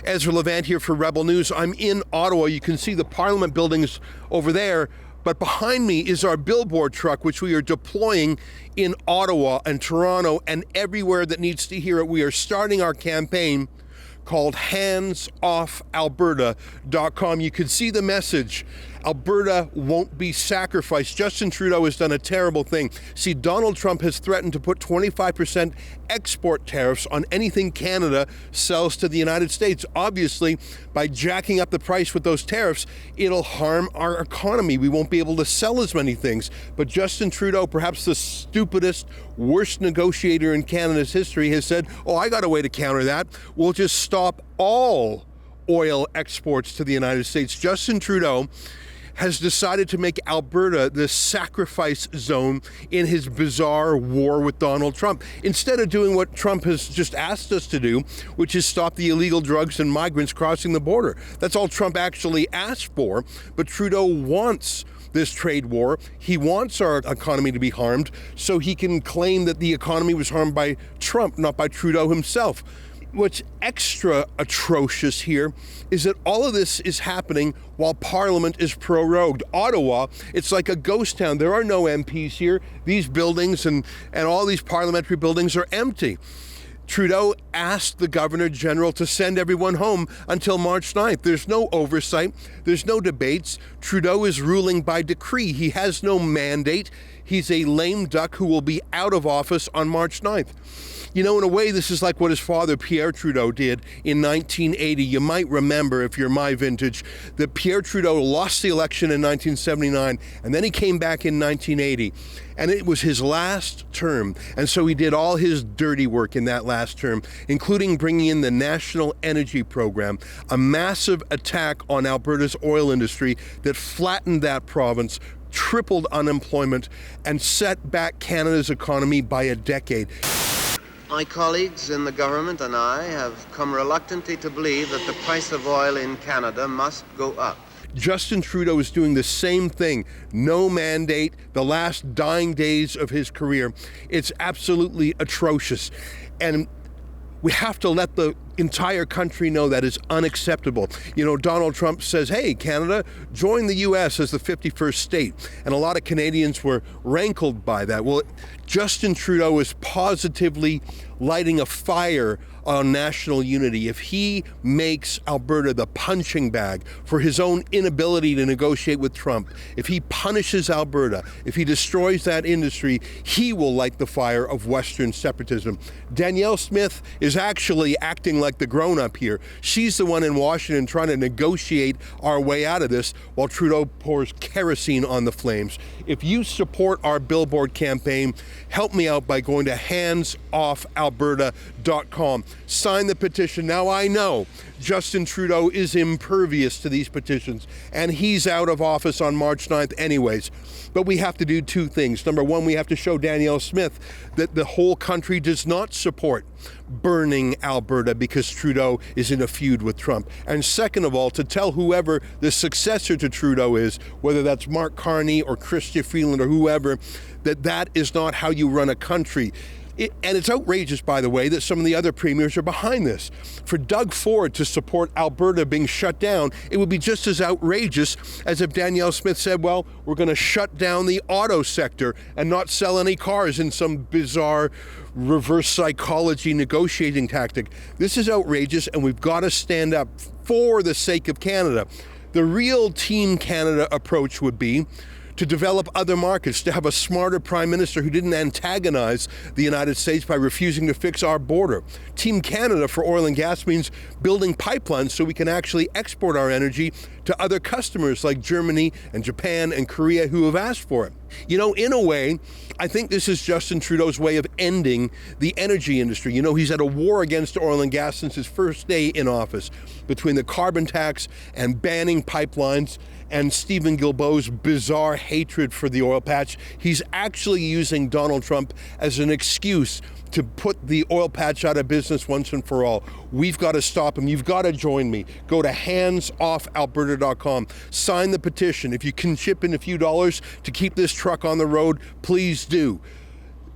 Ezra Levant here for Rebel News. I'm in Ottawa. You can see the Parliament buildings over there, but behind me is our billboard truck, which we are deploying in Ottawa and Toronto and everywhere that needs to hear it. We are starting our campaign called Hands Off Alberta.com. You can see the message. Alberta won't be sacrificed. Justin Trudeau has done a terrible thing. See, Donald Trump has threatened to put 25% export tariffs on anything Canada sells to the United States. Obviously, by jacking up the price with those tariffs, it'll harm our economy. We won't be able to sell as many things. But Justin Trudeau, perhaps the stupidest, worst negotiator in Canada's history, has said, oh, I got a way to counter that. We'll just stop all oil exports to the United States. Justin Trudeau has decided to make Alberta the sacrifice zone in his bizarre war with Donald Trump. Instead of doing what Trump has just asked us to do, which is stop the illegal drugs and migrants crossing the border. That's all Trump actually asked for, but Trudeau wants this trade war. He wants our economy to be harmed so he can claim that the economy was harmed by Trump, not by Trudeau himself. What's extra atrocious here is that all of this is happening while Parliament is prorogued. Ottawa, it's like a ghost town. There are no MPs here. These buildings and all these parliamentary buildings are empty. Trudeau asked the Governor General to send everyone home until March 9th. There's no oversight. There's no debates. Trudeau is ruling by decree. He has no mandate. He's a lame duck who will be out of office on March 9th. You know, in a way, this is like what his father, Pierre Trudeau, did in 1980. You might remember, if you're my vintage, that Pierre Trudeau lost the election in 1979, and then he came back in 1980. And it was his last term. And so he did all his dirty work in that last term, including bringing in the National Energy Program, a massive attack on Alberta's oil industry that flattened that province, tripled unemployment, and set back Canada's economy by a decade. My colleagues in the government and I have come reluctantly to believe that the price of oil in Canada must go up. Justin Trudeau is doing the same thing. No mandate, the last dying days of his career. It's absolutely atrocious. And we have to let the entire country know that is unacceptable. You know, Donald Trump says, hey, Canada, join the U.S. as the 51st state. And a lot of Canadians were rankled by that. Well, Justin Trudeau is positively lighting a fire on national unity. If he makes Alberta the punching bag for his own inability to negotiate with Trump, if he punishes Alberta, if he destroys that industry, he will light the fire of Western separatism. Danielle Smith is actually acting like the grown-up here. She's the one in Washington trying to negotiate our way out of this while Trudeau pours kerosene on the flames. If you support our billboard campaign, help me out by going to handsoffalberta.com. Sign the petition. Now, I know Justin Trudeau is impervious to these petitions, and he's out of office on March 9th anyways. But we have to do two things. Number one, we have to show Danielle Smith that the whole country does not support burning Alberta because Trudeau is in a feud with Trump. And second of all, to tell whoever the successor to Trudeau is, whether that's Mark Carney or Chrystia Freeland or whoever, that that is not how you run a country. And it's outrageous, by the way, that some of the other premiers are behind this. For Doug Ford to support Alberta being shut down, it would be just as outrageous as if Danielle Smith said, well, we're going to shut down the auto sector and not sell any cars in some bizarre reverse psychology negotiating tactic. This is outrageous, and we've got to stand up for the sake of Canada. The real Team Canada approach would be to develop other markets, to have a smarter prime minister who didn't antagonize the United States by refusing to fix our border. Team Canada for oil and gas means building pipelines so we can actually export our energy to other customers like Germany and Japan and Korea who have asked for it. You know, in a way, I think this is Justin Trudeau's way of ending the energy industry. You know, he's had a war against oil and gas since his first day in office, between the carbon tax and banning pipelines and Stephen Guilbeault's bizarre hatred for the oil patch. He's actually using Donald Trump as an excuse to put the oil patch out of business once and for all. We've got to stop him. You've got to join me. Go to handsoffalberta.com. Sign the petition. If you can chip in a few dollars to keep this truck on the road, please do.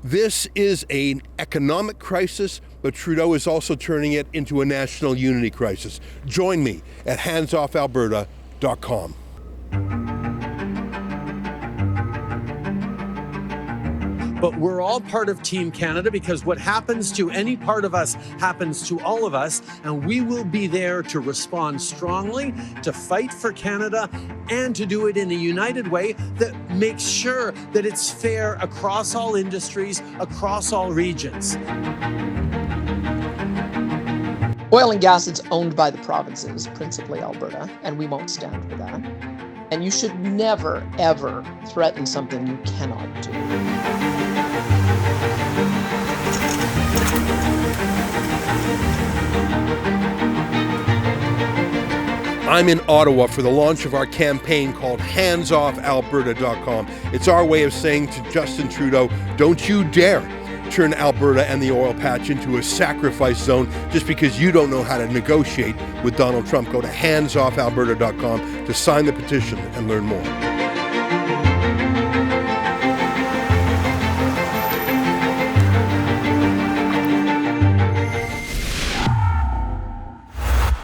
This is an economic crisis but Trudeau is also turning it into a national unity crisis. Join me at handsoffalberta.com. But we're all part of Team Canada, because what happens to any part of us happens to all of us, and we will be there to respond strongly, to fight for Canada, and to do it in a united way that makes sure that it's fair across all industries, across all regions. Oil and gas is owned by the provinces, principally Alberta, and we won't stand for that. And you should never, ever threaten something you cannot do. I'm in Ottawa for the launch of our campaign called HandsOffAlberta.com. It's our way of saying to Justin Trudeau, don't you dare turn Alberta and the oil patch into a sacrifice zone just because you don't know how to negotiate with Donald Trump. Go to HandsOffAlberta.com to sign the petition and learn more.